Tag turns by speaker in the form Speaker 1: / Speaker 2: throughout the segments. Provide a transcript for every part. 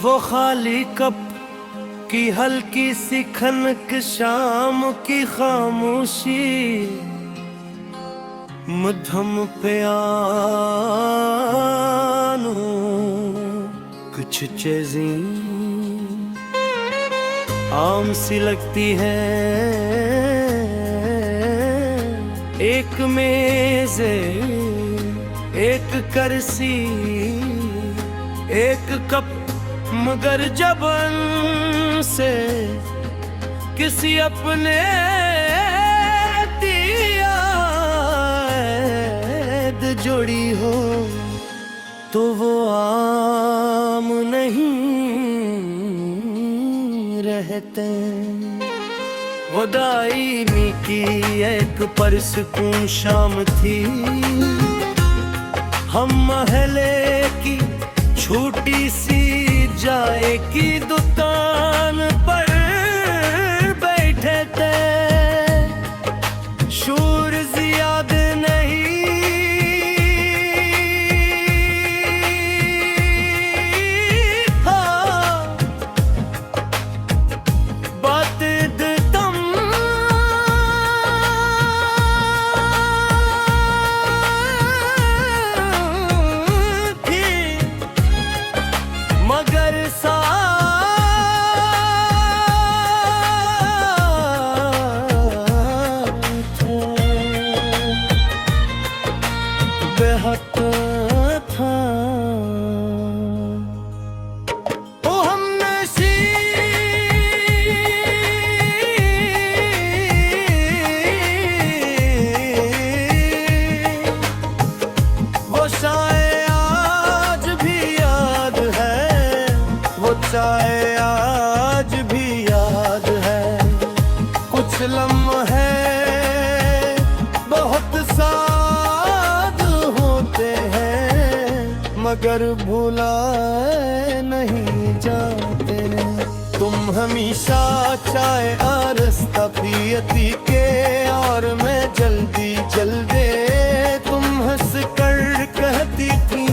Speaker 1: वो खाली कप की हल्की सी खनक, शाम की खामोशी, मध्यम पियानो, कुछ चीजें आम सी लगती है। एक मेज, एक कुर्सी, एक कप, मगर जबन से किसी अपने दिया जोड़ी हो तो वो आम नहीं रहते। वो दाईमी की एक परसकून शाम थी, हम महले की छोटी सी जाए की दुकान पर बैठे थे। शूर ज़ियाद नहीं, हाँ बात दम थी, मगर बेहद था। ओ हम नशी वो शायद आज भी याद है, वो चाहे आज भी याद है। कुछ लम्हे बहुत साद होते हैं, मगर भुलाए नहीं जाते। तुम हमेशा चाय आरस्ता पियती के और मैं जल्दी जल्दी, तुम हंस कर कहती थी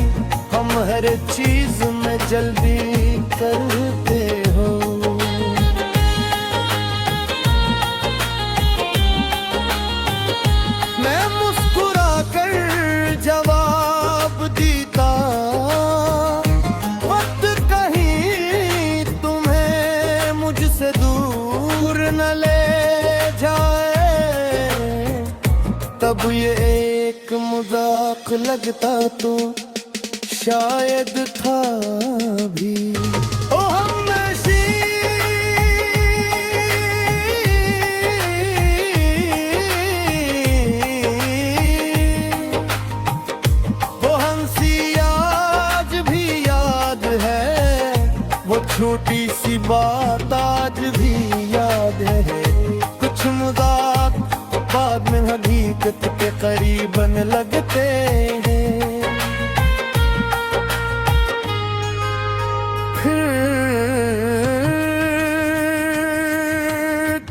Speaker 1: हम हर चीज में जल्दी करते हो। मैं मुस्कुरा कर जवाब देता, वक्त कहीं तुम्हें मुझसे दूर न ले जाए। तब ये एक मजाक लगता तो शायद था भी। ओ हम नशी वो हंसी आज भी याद है, वो छोटी सी बात आज भी याद है। कुछ मजाक बाद में हकीकत के करीबन लगते हैं।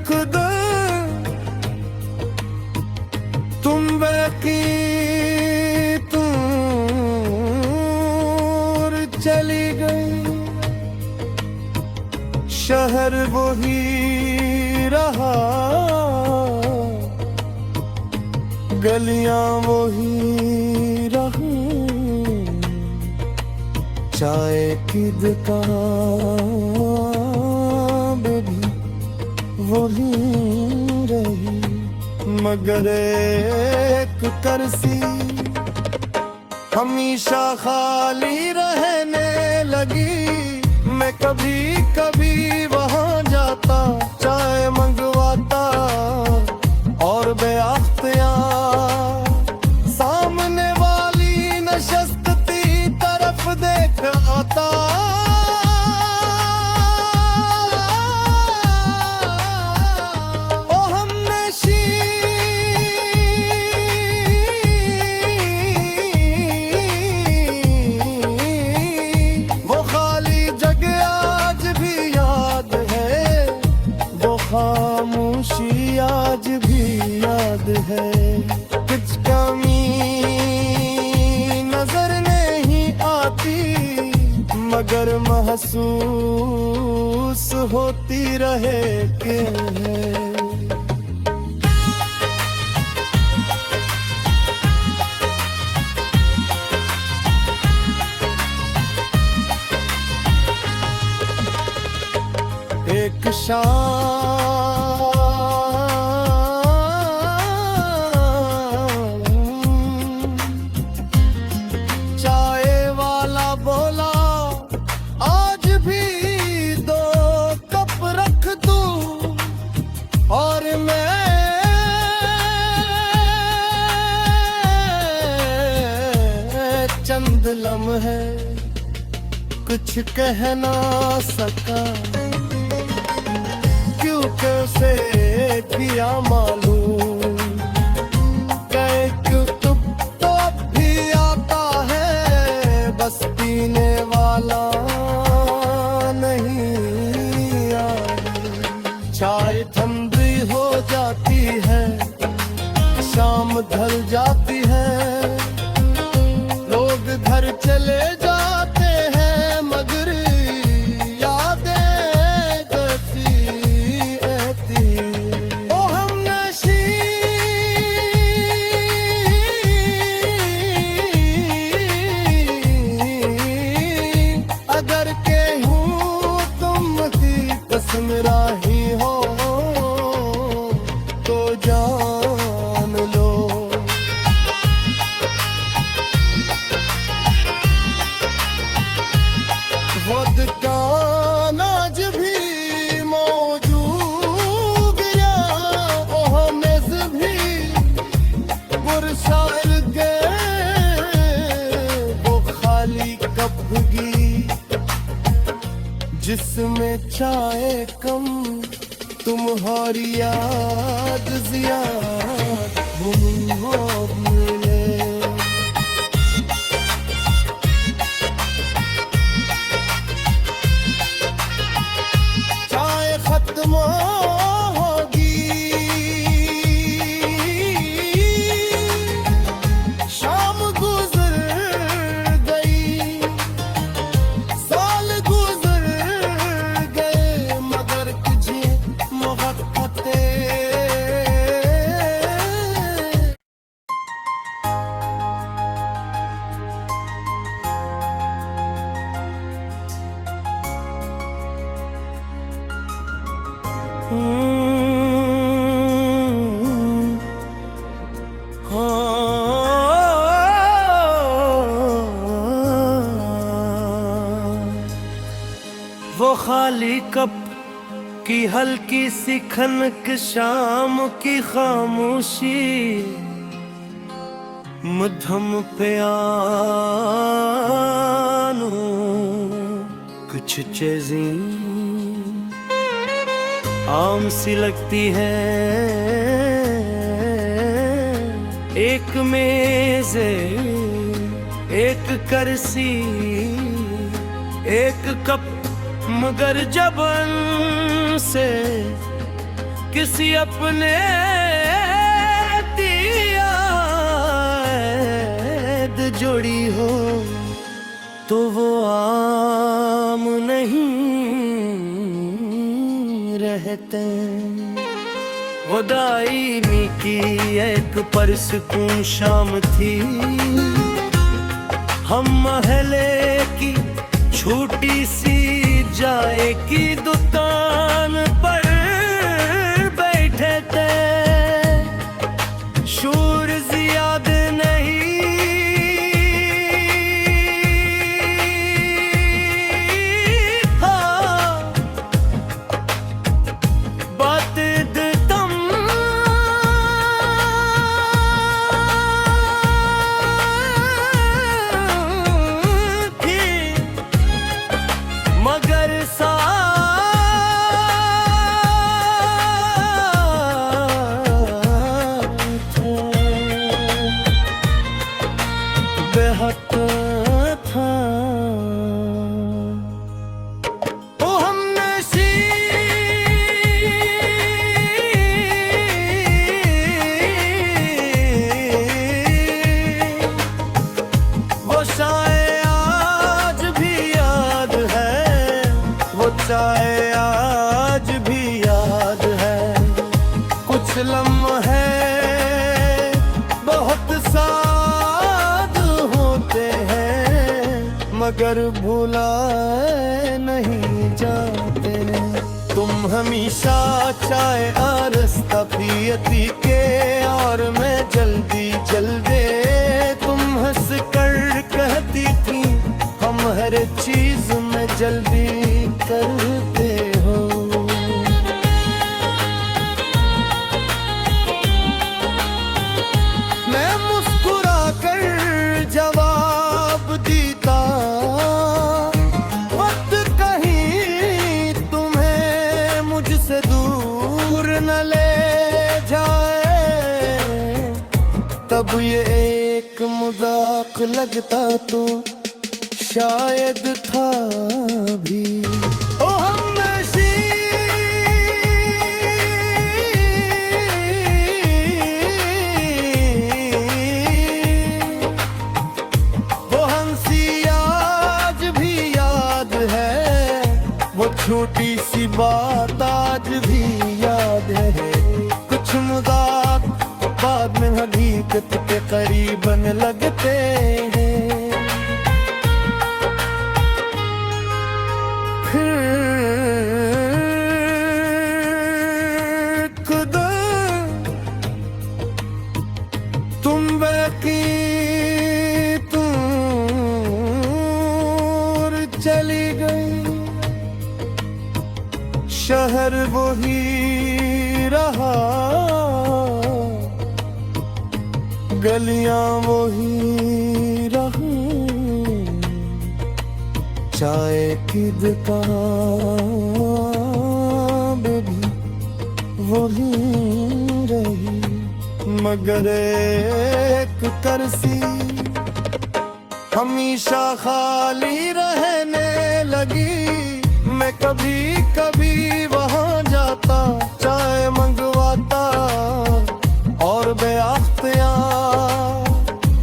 Speaker 1: खुदा तुम बाकी दूर चली गई, शहर वही रहा, गलियां वही रही, चाय की दुकान भी वही रही, मगर एक कुर्सी हमेशा खाली रहने लगी। मैं कभी कभी वहां जाता, चाय मंगवाता और बेअख्तियार सामने वाली नशस्ती तरफ देख आता। ओ हम नशी वो खाली जगह आज भी याद है, वो खामोशी आज भी याद है। रहे के एक शाम चाय वाला बोला आज भी 2 कप रख दूं और मैं चंद लम्हे कुछ कह ना सका क्यों कैसे किया मालूम गए क्यों तुम तो अब भी आता है बस पीने वाला नहीं चाय ठंडी हो जाती है शाम ढल जाती है लोग घर चले जाते हैं मगर मेरा ही हो तो जान लो वोदका आज भी मौजूद या ओह मेज़ भी पुरशार गए वो खाली कप भी जिसमें चाय कम तुम्हारी याद ज़ियाद मिले चाय खत्म होगी शाम गुजर गई साल गुजर
Speaker 2: वो खाली कप की हल्की सी खनक शाम की खामोशी मध्यम पियानो कुछ चीजें आम सी लगती है एक मेज एक कुर्सी एक कप मगर जबन से किसी अपने दिया जोड़ी हो तो वो आम नहीं रहते वो दाईमी की एक परसकून शाम थी हम महले की छोटी सी जाए की दुकान पर बैठे थे शूर ज़ियाद नहीं हाँ बात दम थी मगर बेहद था ओ हमनशी वो शायद आज भी याद है वो चाहे आज भी मगर भुलाए नहीं जाते। तुम हमेशा चाय आरस्ता पियती के और मैं जल्दी जल्दी, तुम हंस कर कहती थी हम हर चीज में जल्दी करते हो। मैं मुस्कुरा कर जवाब देता, वक्त कहीं तुम्हें मुझसे दूर न ले जाए। तब ये एक मजाक लगता तो शायद था भी। ओ हमनशी वो हंसी आज भी याद है, वो छोटी सी बात आज भी याद है। कुछ मजाक बाद में हकीकत के करीबन लगते हैं। तुम बकी दूर चली गई, शहर वही रहा, गलियां वही रही, चाय की दुकान भी वही रही, मगर एक कुर्सी हमेशा खाली रहने लगी। मैं कभी कभी वहां जाता, चाय मंगवाता और बेअख्तियार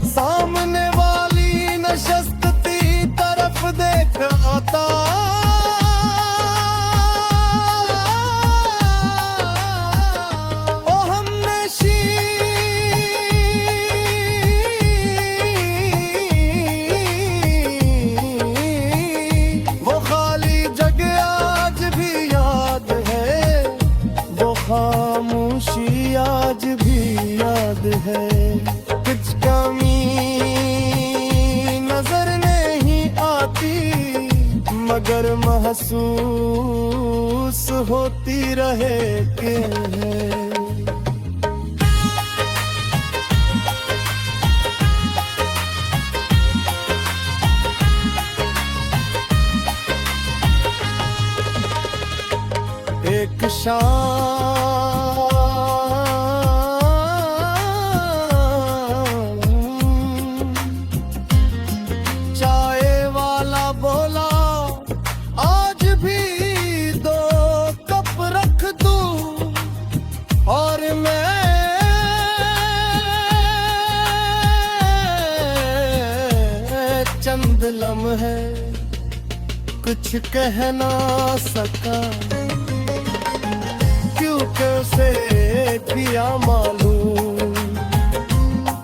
Speaker 2: सामने वाली नशस्ती तरफ देख आता। खामोशी आज भी याद है, कुछ कमी नजर नहीं आती, मगर महसूस होती रहे कि है। एक शाम चाय वाला बोला, आज भी 2 कप रख दूं, और मैं चंद लम्हे कुछ कह ना सका, क्योंकि उसे पिया मालूम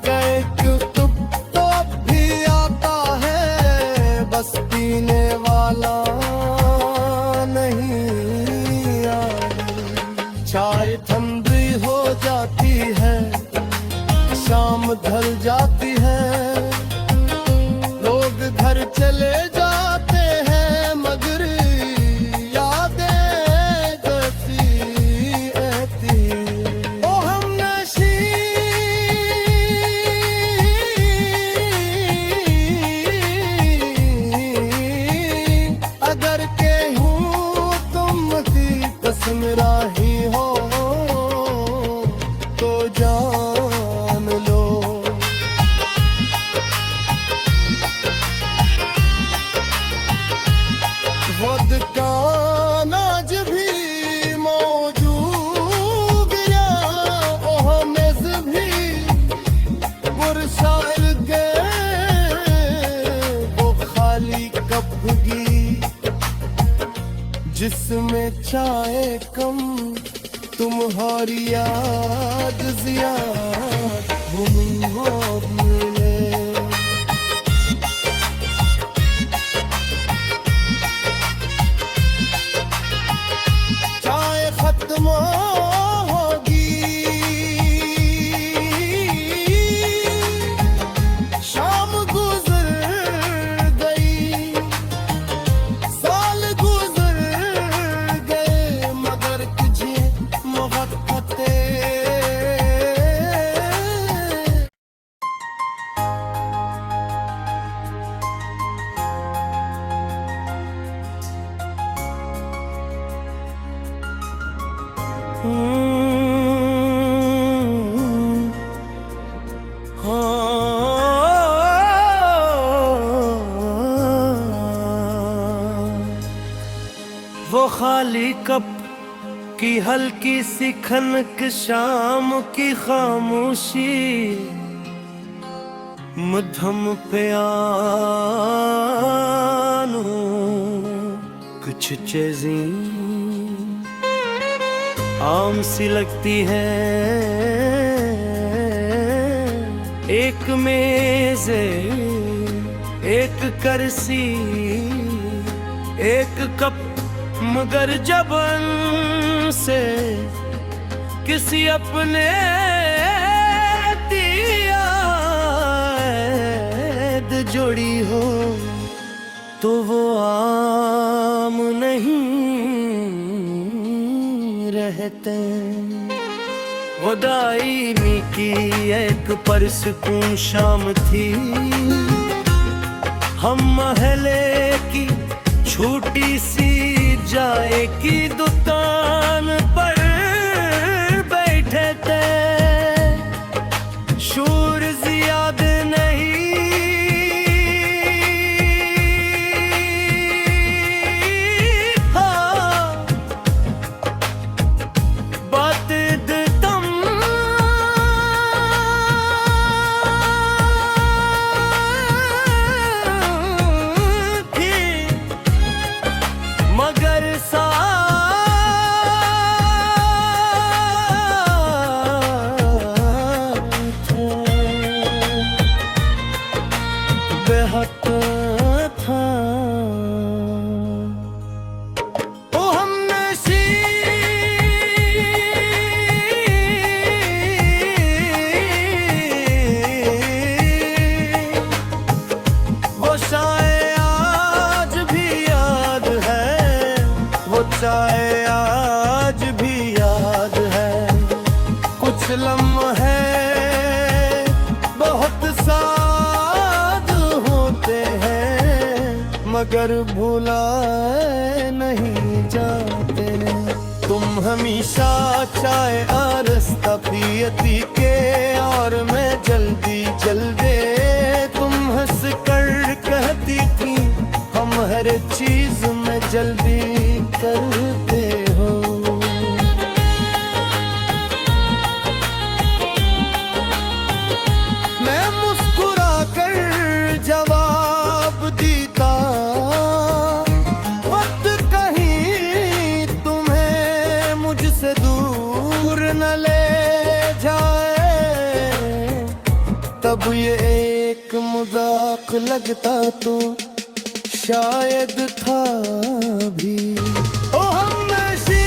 Speaker 2: गए क्यों तुम तो अब भी आता है, बस पीने वाला नहीं आता। चाय ठंडी हो जाती है, शाम ढल जाती है, लोग घर चले जाते हैं, मगर मेरा ही हो तो जान लो। वोदका आज भी मौजूद या ओहमेज भी पुरशार के वो खाली कप की, जिसमें चाय कम तुम्हारी याद ज्यादा, मिले
Speaker 1: खाली कप की हल्की सी खनक, शाम की खामोशी, मध्यम पियानो, कुछ चीजें आम सी लगती है। एक मेज, एक करसी, एक कप, मगर जबन से किसी अपने दिया जोड़ी हो तो वो आम नहीं रहते। वो दाईमी की एक परसकून शाम थी, हम महले की छोटी सी जाए की दुकान पर बैठे थे। शूर जियाद नहीं, हाँ, बात दम थी, मगर बेहद था। ओ हम नशी वो शायद आज भी याद है, वो चाहे आज भी याद है। कुछ लम्हे बहुत साद होते हैं, मगर भुलाए नहीं जाते। तुम हमेशा चाय आरस्ता पियती के और मैं जल्दी जल्दी, तुम हंस कर कहती थी हम हर चीज में जल्दी करते हो। मैं मुस्कुरा कर जवाब देता, वक्त कहीं तुम्हें मुझसे दूर न ले जाए। तब ये एक मजाक लगता तो शायद था भी। ओ हम नशी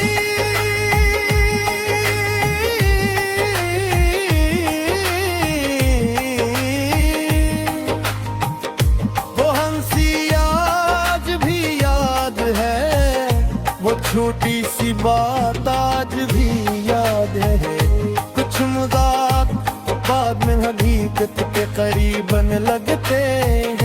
Speaker 1: वो हंसी आज भी याद है, वो छोटी सी बात आज भी याद है। कुछ मजाक बाद में हकीकत के करीबन लगते हैं।